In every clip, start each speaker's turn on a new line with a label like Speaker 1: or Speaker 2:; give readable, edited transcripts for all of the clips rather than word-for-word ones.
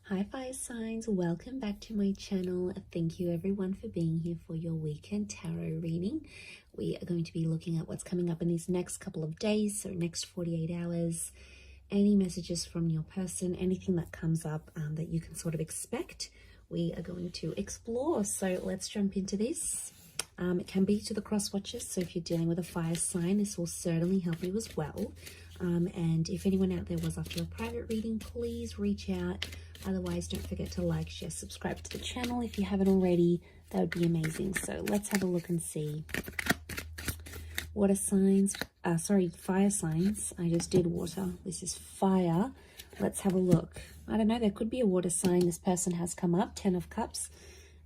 Speaker 1: Hi fire signs, welcome back to my channel. Thank you everyone for being here for your weekend tarot reading. We are going to be looking at what's coming up in these next couple of days, so next 48 hours. Any messages from your person, anything that comes up that you can sort of expect, we are going to explore. So let's jump into this. It can be to the cross watchers, so if you're dealing with a fire sign, this will certainly help you as well. And if anyone out there was after a private reading, please reach out. Otherwise, don't forget to like, share, subscribe to the channel if you haven't already. That would be amazing. So let's have a look and see. Water signs, fire signs. I just did water. This is fire. Let's have a look. I don't know, there could be a water sign. This person has come up, 10 of Cups.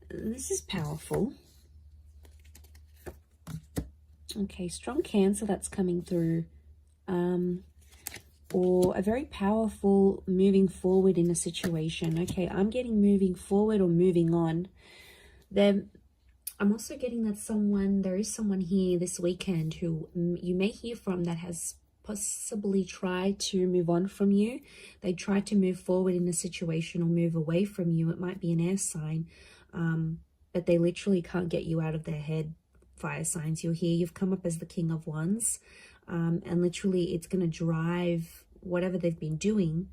Speaker 1: This is powerful. Okay, strong Cancer that's coming through. Or a very powerful moving forward in a situation. Okay, I'm getting moving forward or moving on. Then I'm also getting that there is someone here this weekend who you may hear from that has possibly tried to move on from you. They tried to move forward in a situation or move away from you. It might be an air sign, but they literally can't get you out of their head. Fire signs, you're here. You've come up as the King of Wands. And literally it's going to drive whatever they've been doing.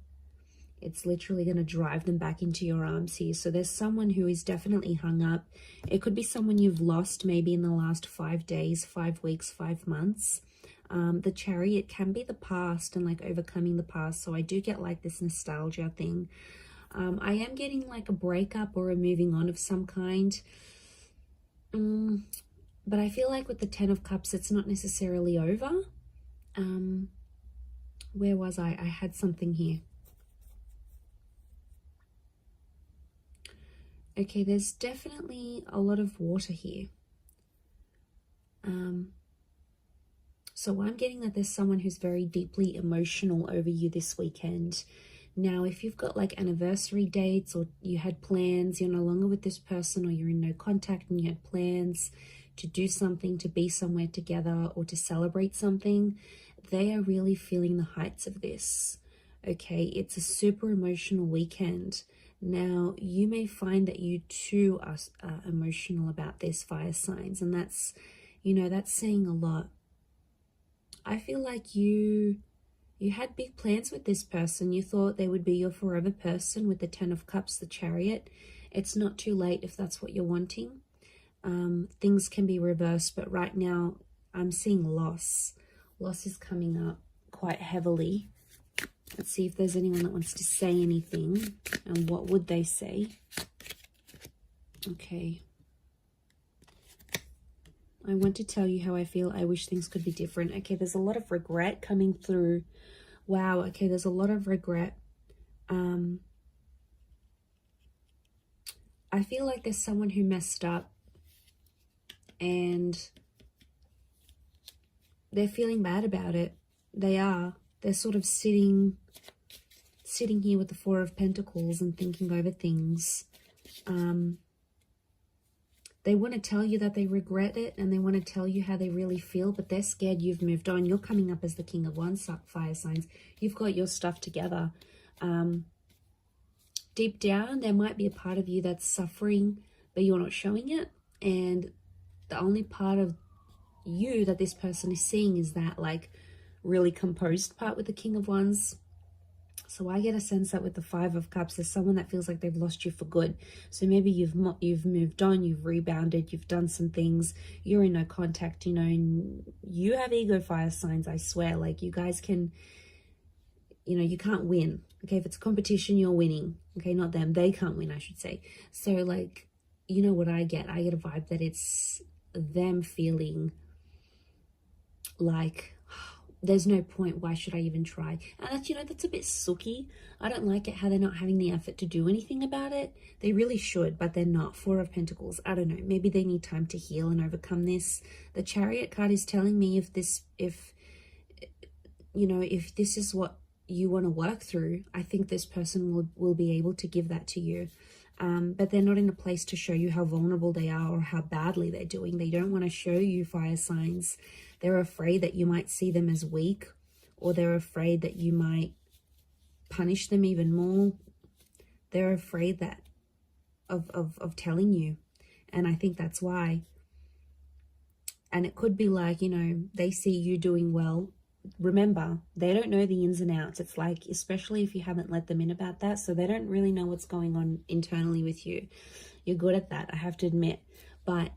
Speaker 1: It's literally going to drive them back into your arms here. So there's someone who is definitely hung up. It could be someone you've lost maybe in the last 5 days, 5 weeks, 5 months. The Chariot can be the past and like overcoming the past. So I do get like this nostalgia thing. I am getting like a breakup or a moving on of some kind. But I feel like with the 10 of Cups, it's not necessarily over. Where was I? I had something here. Okay, there's definitely a lot of water here. So I'm getting that there's someone who's very deeply emotional over you this weekend. Now, if you've got like anniversary dates or you had plans, you're no longer with this person or you're in no contact and you had plans to do something, to be somewhere together or to celebrate something, they are really feeling the heights of this. Okay, it's a super emotional weekend. Now, you may find that you too are emotional about this, fire signs, and that's, that's saying a lot. I feel like you had big plans with this person. You thought they would be your forever person with the 10 of Cups, the Chariot. It's not too late if that's what you're wanting. Things can be reversed, but right now I'm seeing loss. Loss is coming up quite heavily. Let's see if there's anyone that wants to say anything, and what would they say? Okay. I want to tell you how I feel. I wish things could be different. Okay, there's a lot of regret coming through. Wow, okay, there's a lot of regret. I feel like there's someone who messed up and they're feeling bad about it. They are. They're sort of sitting here with the 4 of Pentacles and thinking over things. They want to tell you that they regret it and they want to tell you how they really feel, but they're scared you've moved on. You're coming up as the King of Wands, fire signs. You've got your stuff together. Deep down, there might be a part of you that's suffering, but you're not showing it. And the only part of you that this person is seeing is that like really composed part with the King of Wands. So I get a sense that with the 5 of Cups, there's someone that feels like they've lost you for good. So maybe you've moved on, you've rebounded, you've done some things, you're in no contact, and you have ego, fire signs, I swear. Like you guys can, you can't win. Okay, if it's a competition, you're winning. Okay, not them. They can't win, I should say. So like, what I get? I get a vibe that it's them feeling like there's no point, why should I even try? And that's, that's a bit sooky. I don't like it how they're not having the effort to do anything about it. They really should, but they're not. 4 of Pentacles, I don't know, maybe they need time to heal and overcome this. The Chariot card is telling me if this is what you want to work through, I think this person will be able to give that to you. But they're not in a place to show you how vulnerable they are or how badly they're doing. They don't want to show you, fire signs. They're afraid that you might see them as weak, or they're afraid that you might punish them even more. They're afraid that of telling you. And I think that's why. And it could be like, you know, they see you doing well. Remember, they don't know the ins and outs. It's like, especially if you haven't let them in about that, so they don't really know what's going on internally with you. You're good at that, I have to admit. But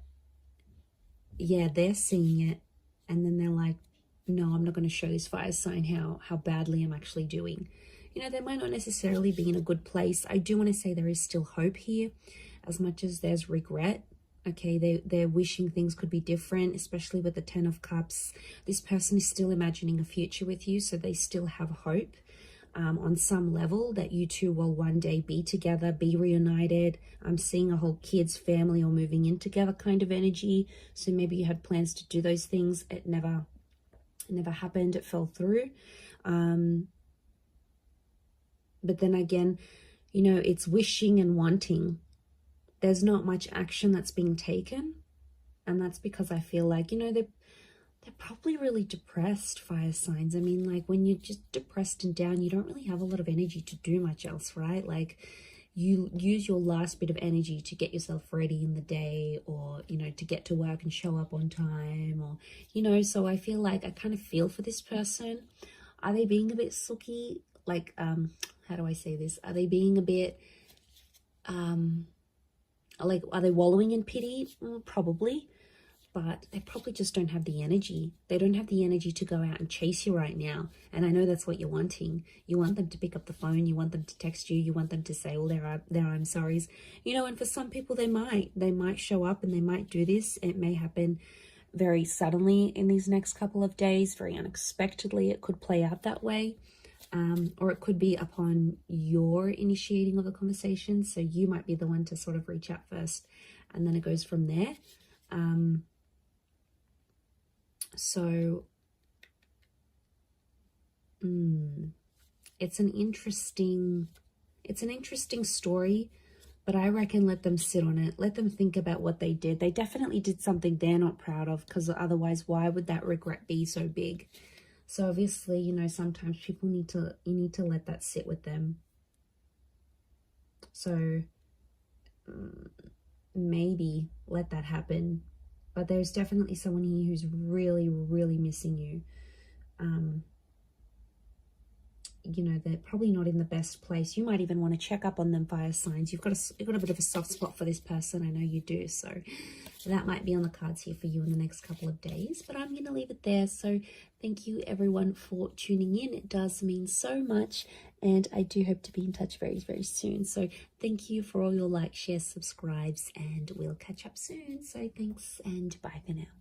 Speaker 1: yeah, they're seeing it, and then they're like, no, I'm not going to show this fire sign how badly I'm actually doing. You know, they might not necessarily be in a good place. I do want to say there is still hope here, as much as there's regret. Okay, they're wishing things could be different, especially with the 10 of Cups. This person is still imagining a future with you, so they still have hope on some level that you two will one day be together, be reunited. I'm seeing a whole kids, family, or moving in together kind of energy. So maybe you had plans to do those things. It never happened. It fell through. But then again, you know, it's wishing and wanting. There's not much action that's being taken. And that's because I feel like, you know, they're probably really depressed, fire signs. I mean, like when you're just depressed and down, you don't really have a lot of energy to do much else, right? Like you use your last bit of energy to get yourself ready in the day, or, you know, to get to work and show up on time, or, you know, so I feel like I kind of feel for this person. Are they being a bit sooky? Like, how do I say this? Are they being a bit, like, are they wallowing in pity? Probably, but they probably just don't have the energy. They don't have the energy to go out and chase you right now. And I know that's what you're wanting. You want them to pick up the phone. You want them to text you. You want them to say all their I'm sorries. You know, and for some people, they might show up and they might do this. It may happen very suddenly in these next couple of days, very unexpectedly. It could play out that way. Or it could be upon your initiating of the conversation. So you might be the one to sort of reach out first, and then it goes from there. So it's an interesting story, but I reckon let them sit on it. Let them think about what they did. They definitely did something they're not proud of, because otherwise why would that regret be so big? So obviously, you know, sometimes people you need to let that sit with them. So maybe let that happen. But there's definitely someone here who's really, really missing you. You know, they're probably not in the best place. You might even want to check up on them, fire signs. You've got a bit of a soft spot for this person. I know you do. So that might be on the cards here for you in the next couple of days. But I'm going to leave it there. So thank you, everyone, for tuning in. It does mean so much. And I do hope to be in touch very, very soon. So thank you for all your likes, shares, subscribes, and we'll catch up soon. So thanks and bye for now.